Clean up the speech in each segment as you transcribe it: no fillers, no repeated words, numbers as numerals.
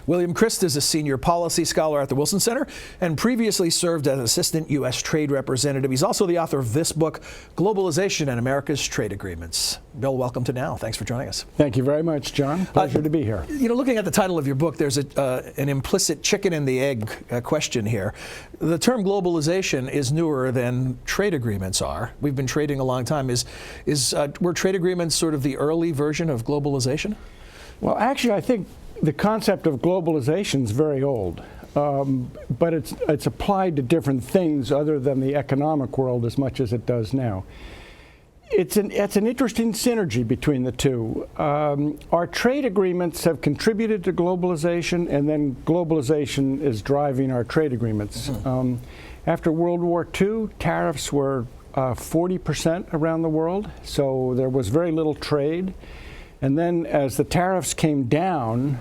William Christ is a senior policy scholar at the Wilson Center and previously served as assistant U.S. trade representative. He's also the author of this book, Globalization and America's Trade Agreements. Bill, welcome to Now. Thanks for joining us. Thank you very much, John. Pleasure to be here. You know, looking at the title of your book, there's an implicit chicken and the egg question here. The term globalization is newer than trade agreements are. We've been trading a long time. Were trade agreements sort of the early version of globalization? Well, actually, I think the concept of globalization is very old, but it's applied to different things other than the economic world as much as it does now. It's an interesting synergy between the two. Our trade agreements have contributed to globalization, and then globalization is driving our trade agreements. Mm-hmm. After World War II, tariffs were 40% around the world, so there was very little trade. And then as the tariffs came down,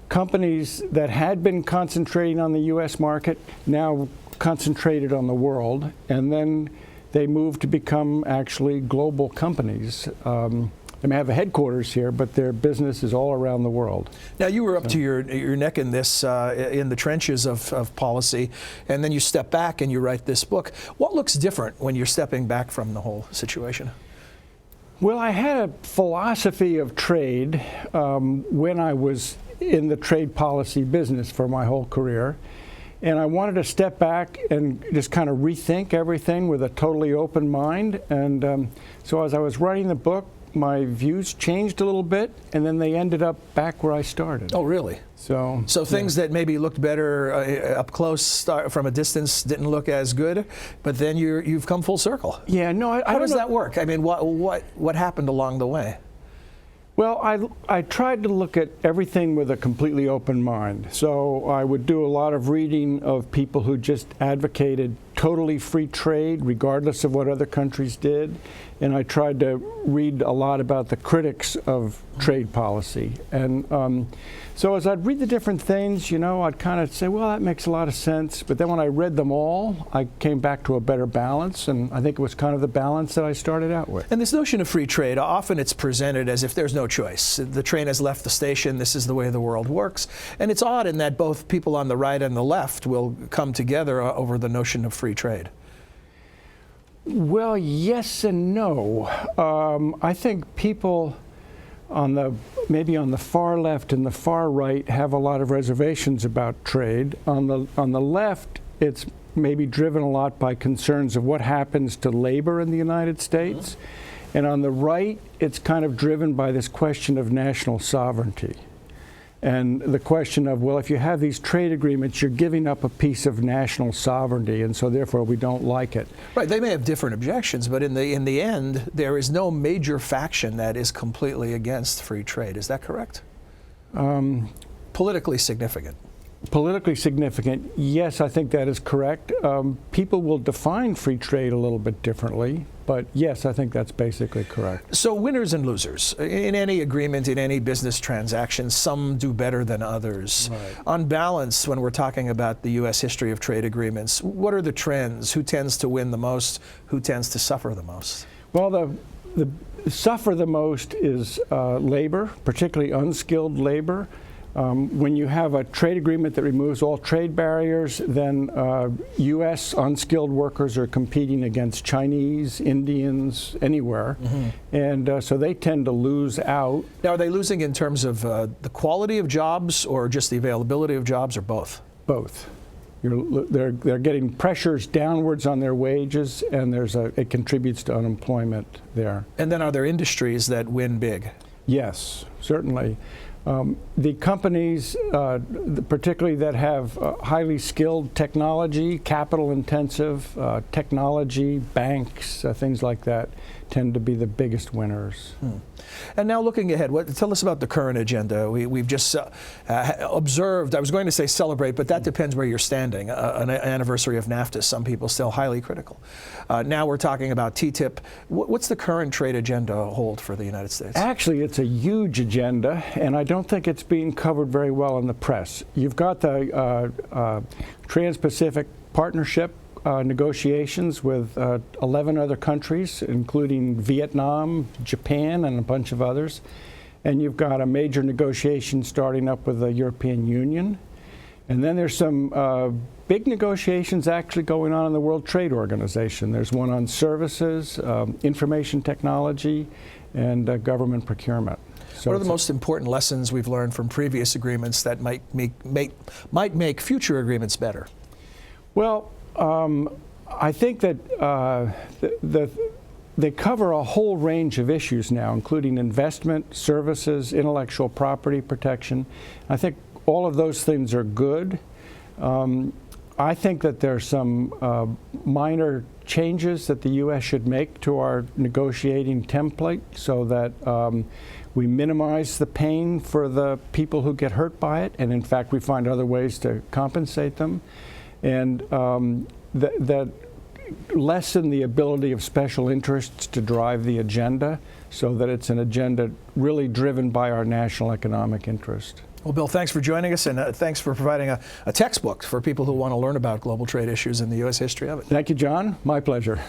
companies that had been concentrating on the U.S. market now concentrated on the world, and then they moved to become actually global companies. They may have a headquarters here, but their business is all around the world. Now, you were up to your neck in this, in the trenches of policy, and then you step back and you write this book. What looks different when you're stepping back from the whole situation? Well, I had a philosophy of trade when I was in the trade policy business for my whole career. And I wanted to step back and just kind of rethink everything with a totally open mind. And so as I was writing the book, my views changed a little bit, and then they ended up back where I started. Oh, really? So things that maybe looked better up close from a distance didn't look as good, but then you've come full circle. Yeah, no, How does that work? I mean, what happened along the way? Well, I tried to look at everything with a completely open mind. So I would do a lot of reading of people who just advocated totally free trade, regardless of what other countries did. And I tried to read a lot about the critics of trade policy. And so as I'd read the different things, you know, I'd kind of say, well, that makes a lot of sense. But then when I read them all, I came back to a better balance. And I think it was kind of the balance that I started out with. And this notion of free trade, often it's presented as if there's no choice. The train has left the station. This is the way the world works. And it's odd in that both people on the right and the left will come together over the notion of free trade. Well, yes and no. I think people maybe on the far left and the far right have a lot of reservations about trade. On the left, it's maybe driven a lot by concerns of what happens to labor in the United States. Mm-hmm. And on the right, it's kind of driven by this question of national sovereignty. And the question of, well, if you have these trade agreements, you're giving up a piece of national sovereignty, and so therefore we don't like it. Right, they may have different objections, but in the end, there is no major faction that is completely against free trade. Is that correct? Politically significant. Politically significant, yes, I think that is correct. People will define free trade a little bit differently, but yes, I think that's basically correct. So winners and losers. In any agreement, in any business transaction, some do better than others. Right. On balance, when we're talking about the U.S. history of trade agreements, what are the trends? Who tends to win the most? Who tends to suffer the most? Well, the suffer the most is labor, particularly unskilled labor. When you have a trade agreement that removes all trade barriers, then U.S. unskilled workers are competing against Chinese, Indians, anywhere. Mm-hmm. And so they tend to lose out. Now, are they losing in terms of the quality of jobs or just the availability of jobs, or both? Both. They're getting pressures downwards on their wages, and it contributes to unemployment there. And then are there industries that win big? Yes, certainly. The companies, particularly that have highly skilled technology, capital-intensive technology, banks, things like that, tend to be the biggest winners. And now looking ahead, tell us about the current agenda. We've just observed, I was going to say celebrate, but that depends where you're standing, an anniversary of NAFTA. Some people still highly critical. Now we're talking about TTIP. What's the current trade agenda hold for the United States? Actually, it's a huge agenda, and I don't think it's being covered very well in the press. You've got the Trans-Pacific Partnership negotiations with 11 other countries, including Vietnam, Japan, and a bunch of others. and you've got a major negotiation starting up with the European Union. And then there's some big negotiations actually going on in the World Trade Organization. There's one on services, information technology, and government procurement. So what are the most important lessons we've learned from previous agreements that might make future agreements better? Well, I think that they cover a whole range of issues now, including investment, services, intellectual property protection. I think all of those things are good. I think that there's some minor changes that the U.S. should make to our negotiating template so that we minimize the pain for the people who get hurt by it, and in fact we find other ways to compensate them, and that lessen the ability of special interests to drive the agenda so that it's an agenda really driven by our national economic interest. Well, Bill, thanks for joining us, and thanks for providing a textbook for people who want to learn about global trade issues and the U.S. history of it. Thank you, John. My pleasure.